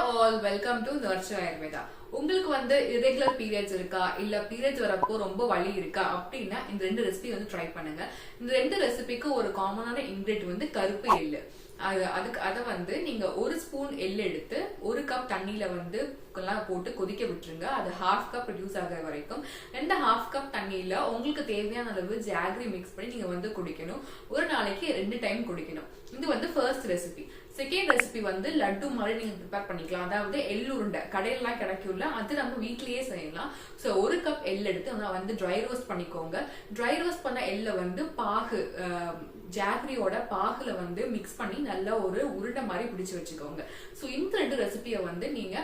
all, welcome to Nurture Ayurveda. உங்களுக்கு வந்து irregular periods இருக்கா இல்ல periods வரப்போ ரொம்ப வலி இருக்கா அப்படினா இந்த ரெண்டு ரெசிபி வந்து ட்ரை பண்ணுங்க. இந்த ரெண்டு ரெசிபிக்கு ஒரு காமனான இன்கிரிடியன்ட் வந்து கருப்பு எள்ளு. அத வந்து நீங்க ஒரு ஸ்பூன் எள்ளு எடுத்து ஒரு கப் தண்ணியில வந்து போட்டு கொதிக்க விட்டுருங்க. அது ஹாஃப் கப் ரிடியூஸ் ஆகிற வரைக்கும் இந்த ஹாஃப் கப் தண்ணியில உங்களுக்கு தேவையான அளவு ஜாகரி மிக்ஸ் பண்ணி நீங்க வந்து குடிக்கணும். ஒரு நாளைக்கு 2 டைம் குடிக்கணும். இது வந்து ஃபர்ஸ்ட் ரெசிபி. செகண்ட் ரெசிபி வந்து லட்டு மாதிரி நீங்க ப்ரிப்பேர் பண்ணிக்கலாம். அதாவது எள்ளு உருண்டை கடையிலாம் கிடைக்கும்ல, அது நம்ம வீட்லயே செய்யலாம். ஸோ ஒரு கப் எள்ளு எடுத்து வந்து ட்ரை ரோஸ்ட் பண்ணிக்கோங்க. ட்ரை ரோஸ்ட் பண்ண எள்ளை வந்து பாகு ஜாகரியோட பாகுல வந்து மிக்ஸ் பண்ணி நல்லா ஒரு உருண்டை மாதிரி பிடிச்சு வச்சுக்கோங்க. ஸோ இந்த ரெண்டு ரெசிபியை வந்து நீங்க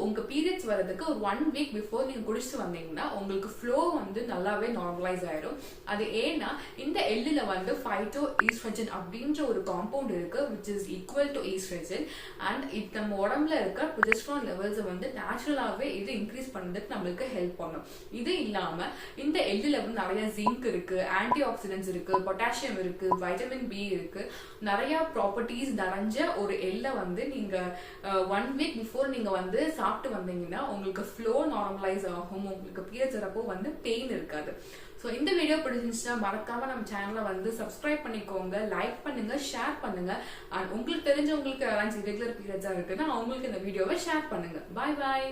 உங்க பீரியட்ஸ் வர்றதுக்கு ஒரு 1 வீக் பிஃபோர் நீங்க குடிச்சிட்டு வந்தீங்கன்னா உங்களுக்கு ஃப்ளோ வந்து நல்லாவே நார்மலைஸ் ஆயிரும். அது ஏன்னா இந்த எள்ளுல வந்து phytoestrogen அப்படின்ற ஒரு காம்பவுண்ட் இருக்கு which is equal to estrogen and இது நம்ம உடம்புல இருக்க progesterone levels வந்து நேச்சுரலாவே இது இன்க்ரீஸ் பண்றதுக்கு நம்மளுக்கு ஹெல்ப் பண்ணும். இது இல்லாம இந்த எள்ளுல வந்து நிறைய ஜிங்க் இருக்கு, ஆன்டி ஆக்சிடென்ட்ஸ் இருக்கு, பொட்டாசியம் இருக்கு, வைட்டமின் பி இருக்கு, நிறைய ப்ராப்பர்ட்டிஸ் நிறைஞ்ச ஒரு எள்ளை வந்து நீங்க 1 வீக் பிஃபோர் நீங்க வந்து சாப்பிட்டு வந்தீங்கன்னா உங்களுக்கு ஃப்ளோ நார்மலைஸ் ஆகும். உங்களுக்கு பீரியட்ஸ் வரப்போ வந்து பெயின் இருக்காது. ஸோ இந்த வீடியோ பிடிச்சிருந்துச்சுன்னா மறக்காம நம்ம சேனலை வந்து சப்ஸ்கிரைப் பண்ணிக்கோங்க, லைக் பண்ணுங்க, ஷேர் பண்ணுங்க. அண்ட் உங்களுக்கு தெரிஞ்சவங்களுக்கு யாராச்சும் ரெகுலர் பீரியட்ஸா இருக்குன்னா அவங்களுக்கு இந்த வீடியோவை ஷேர் பண்ணுங்க. பாய் பாய்.